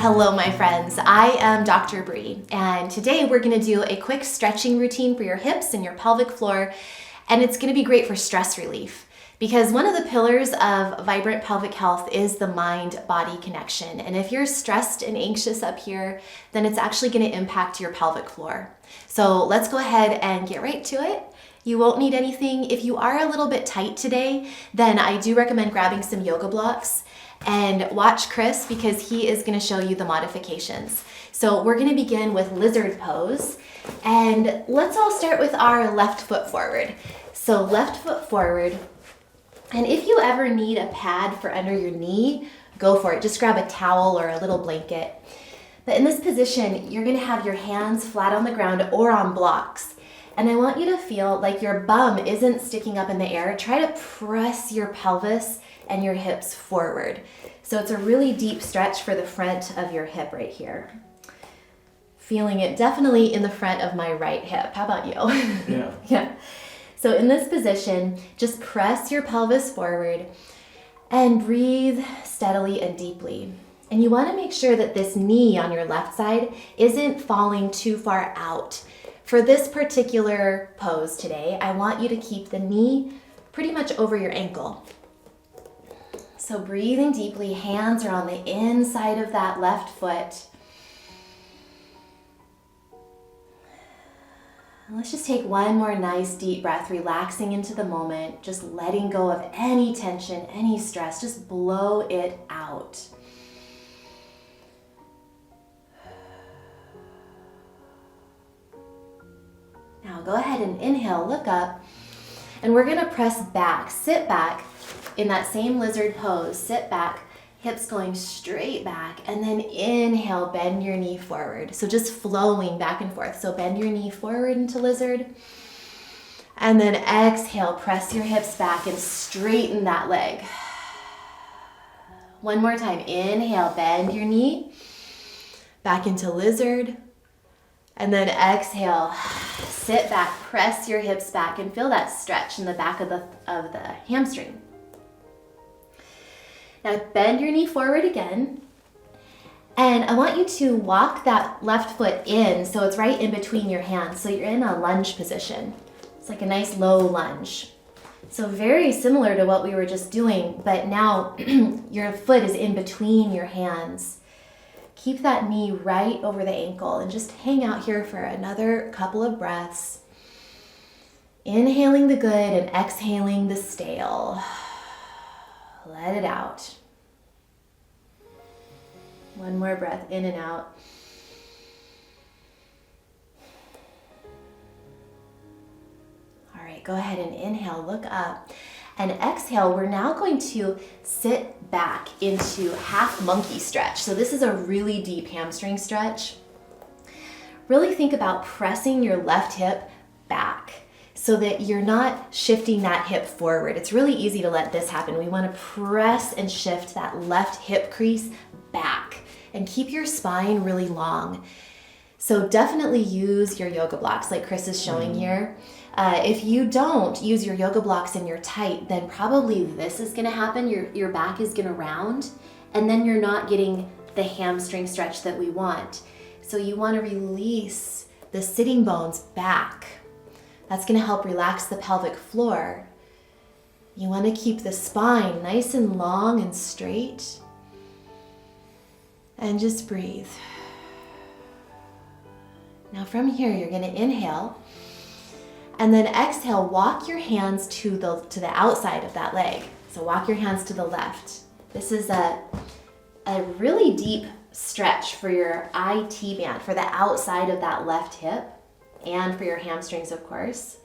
Hello, my friends. I am Dr. Bree, and today we're going to do a quick stretching routine for your hips and your pelvic floor, and it's going to be great for stress relief because one of the pillars of vibrant pelvic health is the mind-body connection, and if you're stressed and anxious up here, then it's actually going to impact your pelvic floor. So let's go ahead and get right to it. You won't need anything. If you are a little bit tight today, then I do recommend grabbing some yoga blocks and watch Chris because he is going to show you the modifications. So we're going to begin with lizard pose, and let's all start with our left foot forward. So left foot forward, and if you ever need a pad for under your knee, go for it. Just grab a towel or a little blanket. But in this position, you're going to have your hands flat on the ground or on blocks. And I want you to feel like your bum isn't sticking up in the air. Try to press your pelvis and your hips forward. So it's a really deep stretch for the front of your hip right here. Feeling it definitely in the front of my right hip. How about you? Yeah. Yeah. So in this position, just press your pelvis forward and breathe steadily and deeply. And you want to make sure that this knee on your left side isn't falling too far out. For this particular pose today, I want you to keep the knee pretty much over your ankle. So breathing deeply, hands are on the inside of that left foot. And let's just take one more nice deep breath, relaxing into the moment, just letting go of any tension, any stress, just blow it out. Now go ahead and inhale, look up, and we're gonna press back, sit back in that same lizard pose, sit back, hips going straight back, and then inhale, bend your knee forward. So just flowing back and forth. So bend your knee forward into lizard, and then exhale, press your hips back and straighten that leg. One more time, inhale, bend your knee, back into lizard, and then exhale, sit back, press your hips back, and feel that stretch in the back of the hamstring. Now bend your knee forward again, and I want you to walk that left foot in so it's right in between your hands, so you're in a lunge position. It's like a nice low lunge. So very similar to what we were just doing, but now your foot is in between your hands. Keep that knee right over the ankle and just hang out here for another couple of breaths. Inhaling the good and exhaling the stale. Let it out. One more breath in and out. All right, go ahead and inhale, look up. And exhale, we're now going to sit back into half monkey stretch. So this is a really deep hamstring stretch. Really think about pressing your left hip back so that you're not shifting that hip forward. It's really easy to let this happen. We want to press and shift that left hip crease back and keep your spine really long. So definitely use your yoga blocks like Chris is showing here. If you don't use your yoga blocks and you're tight, then probably this is gonna happen. Your back is gonna round, and then you're not getting the hamstring stretch that we want. So you wanna release the sitting bones back. That's gonna help relax the pelvic floor. You wanna keep the spine nice and long and straight. And just breathe. Now from here, you're gonna inhale, and then exhale, walk your hands to the outside of that leg. So walk your hands to the left. This is a really deep stretch for your IT band, for the outside of that left hip, and for your hamstrings, of course.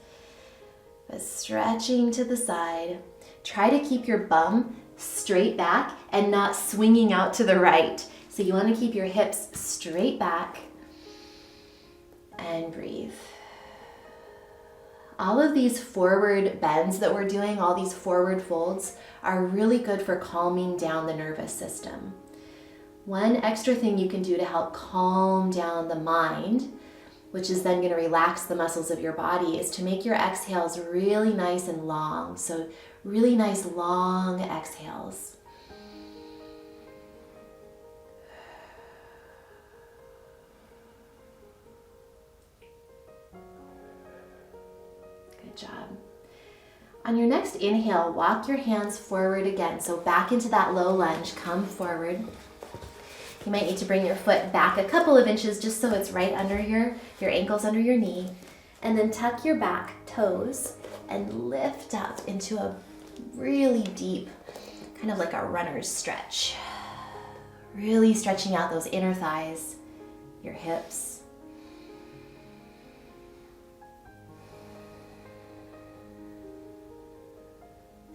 But stretching to the side. Try to keep your bum straight back and not swinging out to the right. So you want to keep your hips straight back and breathe. All of these forward bends that we're doing, all these forward folds, are really good for calming down the nervous system. One extra thing you can do to help calm down the mind, which is then going to relax the muscles of your body, is to make your exhales really nice and long. So really nice long exhales. On your next inhale, walk your hands forward again. So back into that low lunge, come forward. You might need to bring your foot back a couple of inches just so it's right under your ankles under your knee. And then tuck your back toes and lift up into a really deep, kind of like a runner's stretch. Really stretching out those inner thighs, your hips.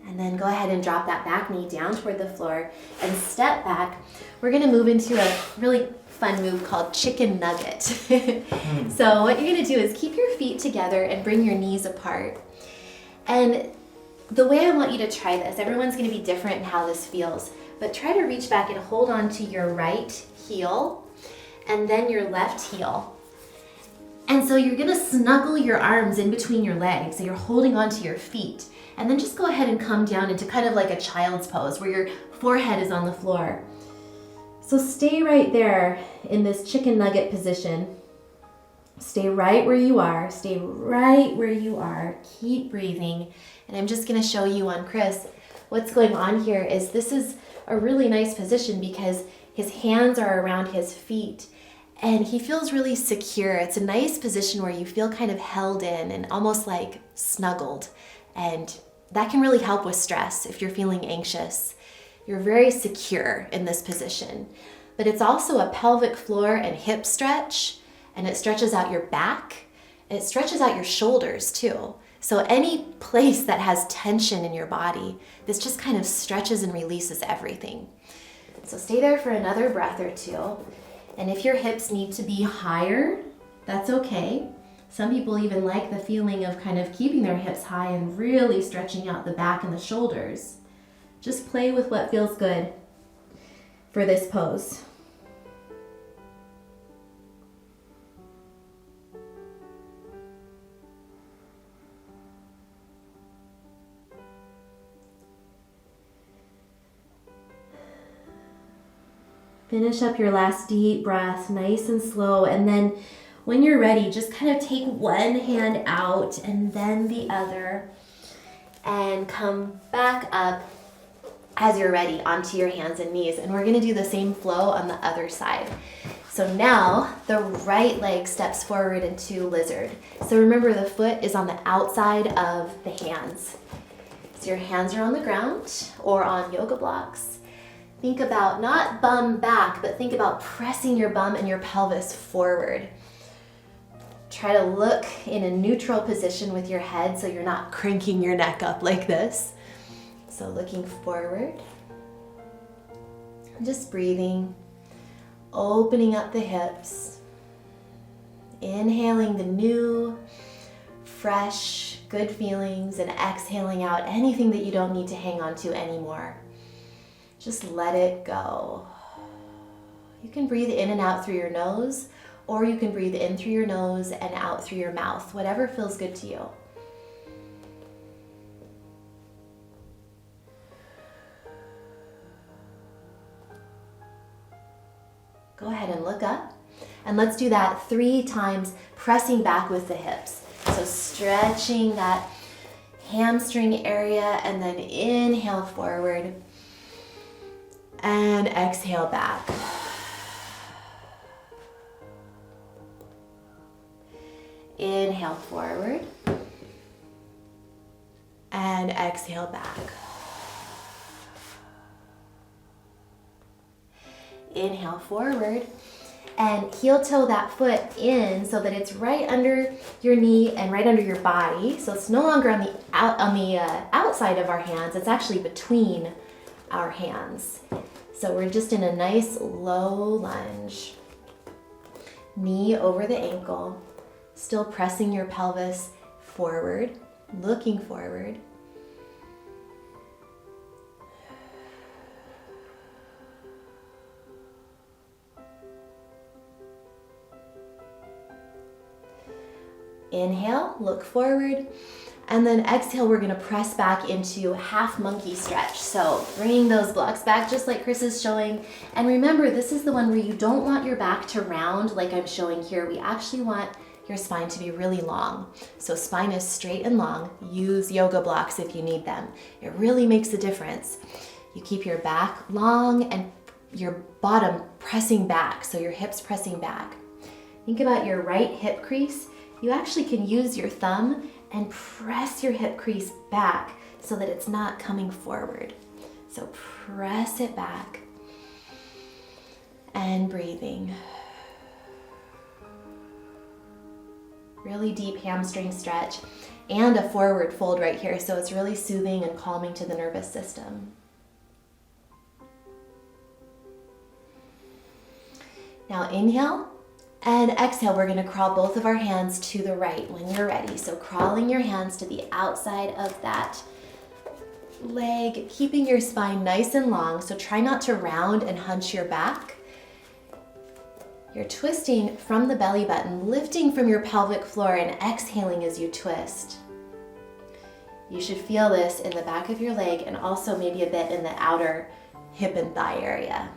And then go ahead and drop that back knee down toward the floor and step back. We're gonna move into a really fun move called chicken nugget. So what you're gonna do is keep your feet together and bring your knees apart. And the way I want you to try this, everyone's gonna be different in how this feels, but try to reach back and hold on to your right heel and then your left heel. And so you're gonna snuggle your arms in between your legs, so you're holding onto your feet. And then just go ahead and come down into kind of like a child's pose where your forehead is on the floor. So stay right there in this chicken nugget position. Stay right where you are. Stay right where you are. Keep breathing. And I'm just gonna show you on Chris, what's going on here is this is a really nice position because his hands are around his feet and he feels really secure. It's a nice position where you feel kind of held in and almost like snuggled. And that can really help with stress if you're feeling anxious. You're very secure in this position. But it's also a pelvic floor and hip stretch, and it stretches out your back, and it stretches out your shoulders too. So any place that has tension in your body, this just kind of stretches and releases everything. So stay there for another breath or two. And if your hips need to be higher, that's okay. Some people even like the feeling of kind of keeping their hips high and really stretching out the back and the shoulders. Just play with what feels good for this pose. Finish up your last deep breath, nice and slow, and then when you're ready, just kind of take one hand out and then the other and come back up as you're ready onto your hands and knees. And we're gonna do the same flow on the other side. So now the right leg steps forward into lizard. So remember the foot is on the outside of the hands. So your hands are on the ground or on yoga blocks. Think about not bum back, but think about pressing your bum and your pelvis forward. Try to look in a neutral position with your head so you're not cranking your neck up like this. So looking forward, just breathing, opening up the hips, inhaling the new, fresh, good feelings and exhaling out anything that you don't need to hang on to anymore. Just let it go. You can breathe in and out through your nose, or you can breathe in through your nose and out through your mouth, whatever feels good to you. Go ahead and look up, and let's do that 3 times, pressing back with the hips. So stretching that hamstring area, and then inhale forward, and exhale back. Inhale forward and exhale back. Inhale forward and heel toe that foot in so that it's right under your knee and right under your body. So it's no longer on the outside of our hands, it's actually between our hands. So we're just in a nice low lunge. Knee over the ankle. Still pressing your pelvis forward, looking forward. Inhale, look forward, and then exhale, we're gonna press back into half monkey stretch. So bringing those blocks back just like Chris is showing. And remember, this is the one where you don't want your back to round like I'm showing here. We actually want your spine to be really long. So spine is straight and long. Use yoga blocks if you need them. It really makes a difference. You keep your back long and your bottom pressing back, so your hips pressing back. Think about your right hip crease. You actually can use your thumb and press your hip crease back so that it's not coming forward. So press it back and breathing. Really deep hamstring stretch and a forward fold right here, so it's really soothing and calming to the nervous system. Now inhale and exhale. We're going to crawl both of our hands to the right when you're ready. So crawling your hands to the outside of that leg, keeping your spine nice and long. So try not to round and hunch your back. You're twisting from the belly button, lifting from your pelvic floor and exhaling as you twist. You should feel this in the back of your leg and also maybe a bit in the outer hip and thigh area.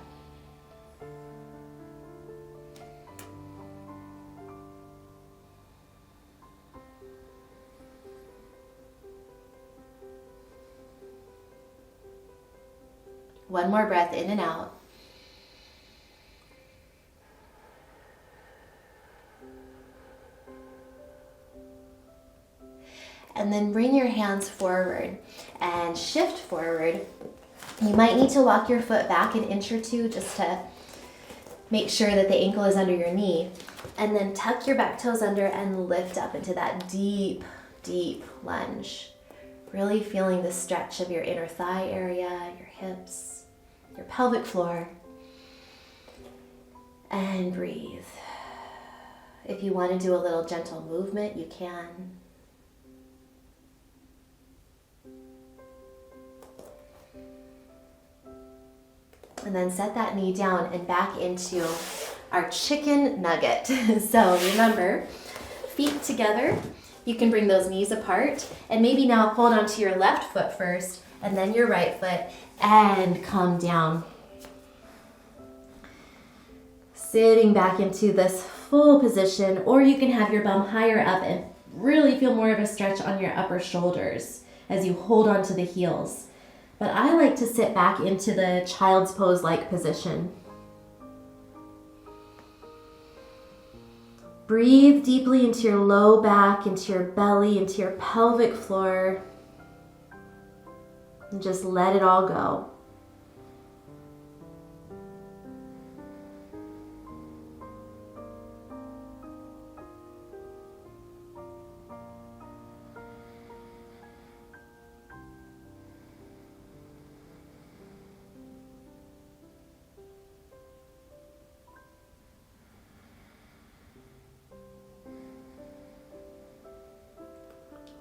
One more breath in and out. And then bring your hands forward and shift forward. You might need to walk your foot back an inch or two just to make sure that the ankle is under your knee. And then tuck your back toes under and lift up into that deep, deep lunge. Really feeling the stretch of your inner thigh area, your hips, your pelvic floor. And breathe. If you want to do a little gentle movement, you can. And then set that knee down and back into our chicken nugget. So remember, feet together. You can bring those knees apart and maybe now hold onto your left foot first and then your right foot and come down. Sitting back into this full position, or you can have your bum higher up and really feel more of a stretch on your upper shoulders as you hold onto the heels. But I like to sit back into the child's pose-like position. Breathe deeply into your low back, into your belly, into your pelvic floor. And just let it all go.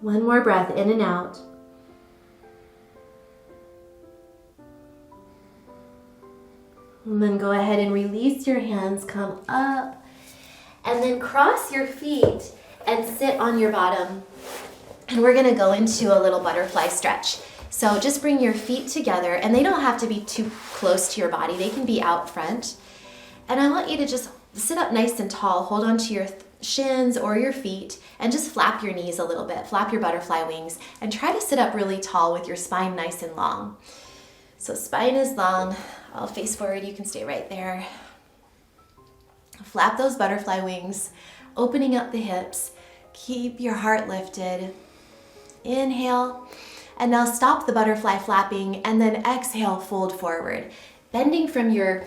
One more breath in and out. And then go ahead and release your hands, come up, and then cross your feet and sit on your bottom. And we're gonna go into a little butterfly stretch. So just bring your feet together, and they don't have to be too close to your body. They can be out front. And I want you to just sit up nice and tall, hold on to your shins or your feet, and just flap your knees a little bit, flap your butterfly wings, and try to sit up really tall with your spine nice and long. So spine is long, I'll face forward, you can stay right there. Flap those butterfly wings, opening up the hips, keep your heart lifted. Inhale, and now stop the butterfly flapping, and then exhale, fold forward. Hinging from your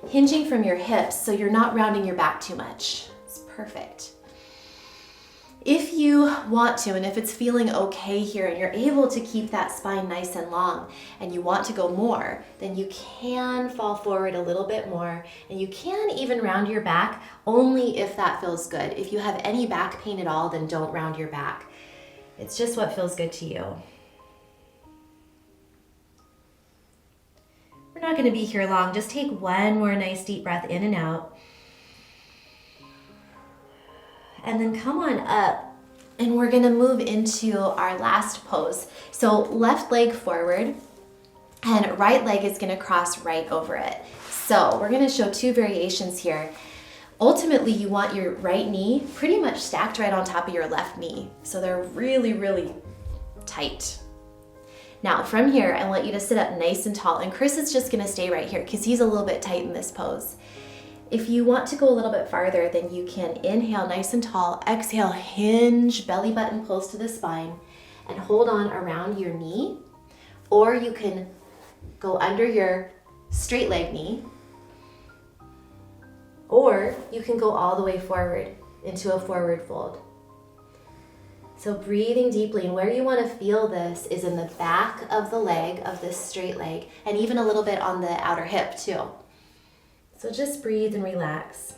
hips so you're not rounding your back too much. It's perfect. If you want to, and if it's feeling okay here and you're able to keep that spine nice and long and you want to go more, then you can fall forward a little bit more, and you can even round your back only if that feels good. If you have any back pain at all, then don't round your back. It's just what feels good to you. We're not going to be here long. Just take one more nice deep breath in and out. And then come on up, and we're gonna move into our last pose. So left leg forward, and right leg is gonna cross right over it. So we're gonna show two variations here. Ultimately, you want your right knee pretty much stacked right on top of your left knee. So they're really, really tight. Now from here, I want you to sit up nice and tall, and Chris is just gonna stay right here because he's a little bit tight in this pose. If you want to go a little bit farther, then you can inhale nice and tall, exhale, hinge, belly button pulls to the spine, and hold on around your knee, or you can go under your straight leg knee, or you can go all the way forward into a forward fold. So breathing deeply, and where you want to feel this is in the back of the leg, of this straight leg, and even a little bit on the outer hip too. So just breathe and relax.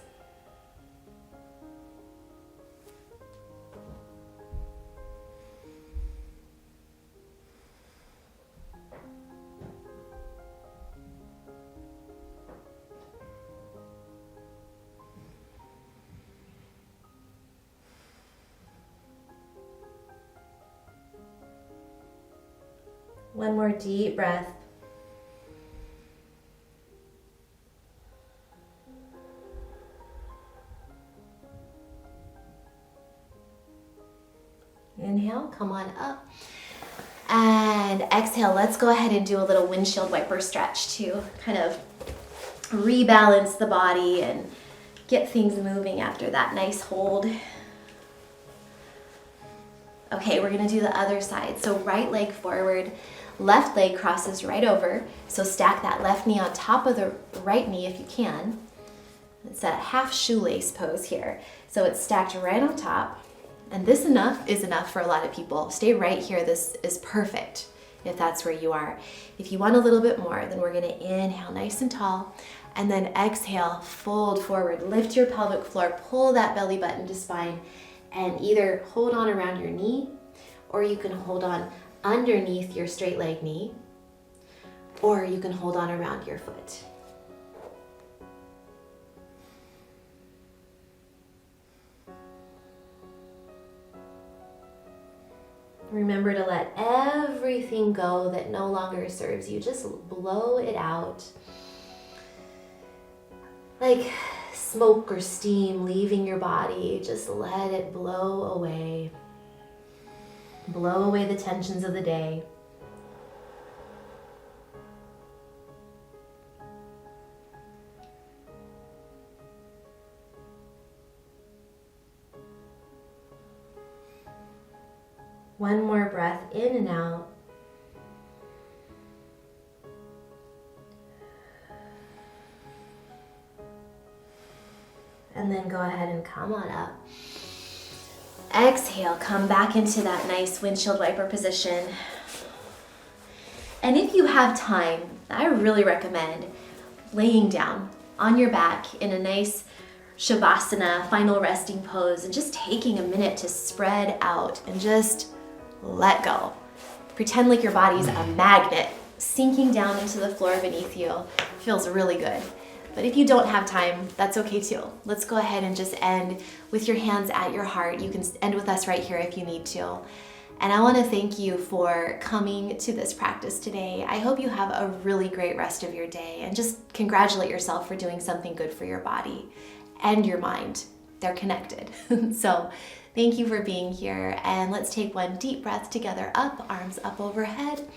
One more deep breath. Inhale, come on up. And exhale, let's go ahead and do a little windshield wiper stretch to kind of rebalance the body and get things moving after that nice hold. Okay, we're gonna do the other side. So right leg forward, left leg crosses right over. So stack that left knee on top of the right knee if you can. It's a half shoelace pose here. So it's stacked right on top. And this is enough for a lot of people. Stay right here. This is perfect if that's where you are. If you want a little bit more, then we're gonna inhale nice and tall, and then exhale, fold forward, lift your pelvic floor, pull that belly button to spine, and either hold on around your knee, or you can hold on underneath your straight leg knee, or you can hold on around your foot. Remember to let everything go that no longer serves you. Just blow it out. Like smoke or steam leaving your body. Just let it blow away. Blow away the tensions of the day. One more breath in and out. And then go ahead and come on up. Exhale, come back into that nice windshield wiper position. And if you have time, I really recommend laying down on your back in a nice Shavasana, final resting pose, and just taking a minute to spread out and just let go. Pretend like your body's a magnet sinking down into the floor beneath you. Feels really good. But if you don't have time, that's okay too. Let's go ahead and just end with your hands at your heart. You can end with us right here if you need to. And I want to thank you for coming to this practice today. I hope you have a really great rest of your day, and just congratulate yourself for doing something good for your body and your mind. They're connected. So thank you for being here, and let's take one deep breath together up, arms up overhead,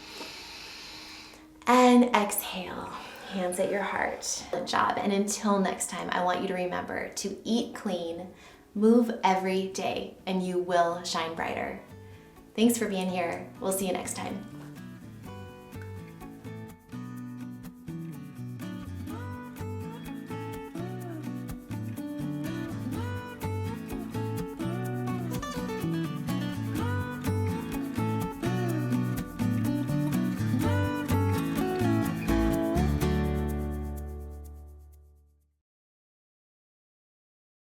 and exhale, hands at your heart. Good job. And until next time, I want you to remember to eat clean, move every day, and you will shine brighter. Thanks for being here. We'll see you next time.